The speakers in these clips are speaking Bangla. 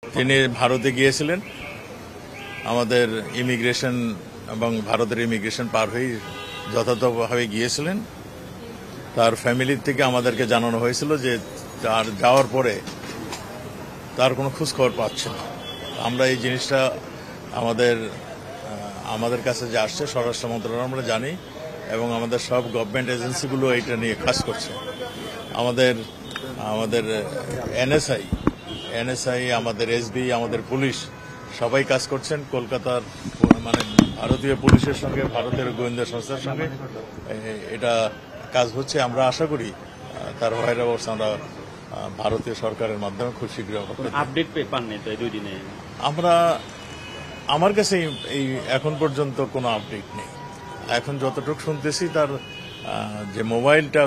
তিনি ভারতে গিয়েছিলেন, আমাদের ইমিগ্রেশন এবং ভারতের ইমিগ্রেশন পার হয়ে যথাযথভাবে গিয়েছিলেন। তার ফ্যামিলির থেকে আমাদেরকে জানানো হয়েছিল যে তার যাওয়ার পরে তার কোনো খোঁজখবর পাচ্ছে না। আমরা এই জিনিসটা আমাদের কাছে যে আসছে স্বরাষ্ট্র মন্ত্রণালয় আমরা জানি, এবং আমাদের সব গভর্নমেন্ট এজেন্সিগুলো এটা নিয়ে কাজ করছে। আমাদের এনএসআই, আমাদের এসবি, আমাদের পুলিশ সবাই কাজ করছেন। কলকাতার মানে ভারতীয় পুলিশের সঙ্গে ভারতের গোয়েন্দা সংস্থার সঙ্গে এটা কাজ হচ্ছে। আমরা আশা করি তার হোয়াইট হাউস আমরা ভারতীয় সরকারের মাধ্যমে খুব শীঘ্র আপডেট পাননি তো এই 2 দিনে। আমার কাছে এই এখন পর্যন্ত কোনো আপডেট নেই। এখন যতটুকু শুনতেছি তার যে মোবাইলটা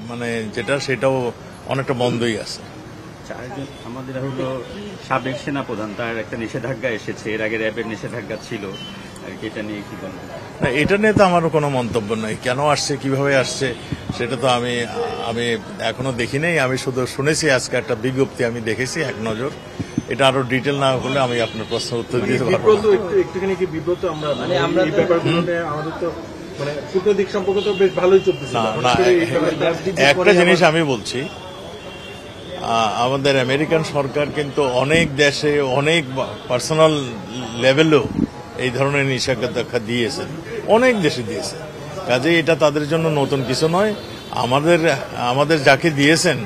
মানে সেটাও অনেকটা বন্ধই আছে। আমাদের হলো সাবেক সেনাপ্রধান, তার একটা নিষেধাজ্ঞা এসেছে, এর আগে র্যাবের নিষেধাজ্ঞা ছিল আর কি, এটা নিয়ে কি বলবেন? এটা নিয়ে তো আমারও কোনো মন্তব্য নাই। কেন আসছে, কিভাবে আসছে সেটা তো আমি এখনো দেখি নাই। আমি শুধু শুনেছি আজকে একটা বিজ্ঞপ্তি আমি দেখেছি এক নজর। এটা আরো ডিটেল না হলে আমি আপনার প্রশ্নের উত্তর দিতে পারবো না। একটুখানি কি বিব্রত আমরা এই ব্যাপারগুলোতে আমাদের তো মানে কূটনৈতিক সম্পর্ক তো বেশ ভালোই চলতেছে। একটা জিনিস আমি বলছি, আমাদের আমেরিকান সরকার কিন্তু অনেক দেশে অনেক পার্সোনাল লেভেলেও এই ধরনের নিষেধাজ্ঞা দিয়েছে, অনেক দেশে দিয়েছে। কাজেই এটা তাদের জন্য নতুন কিছু নয়। আমাদের যাকে দিয়েছেন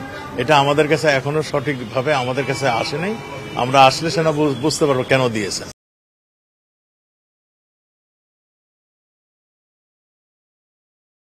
এটা আমাদের কাছে এখনো সঠিকভাবে আমাদের কাছে আসে নাই। আমরা আসলে সেটা বুঝতে পারবো কেন দিয়েছেন।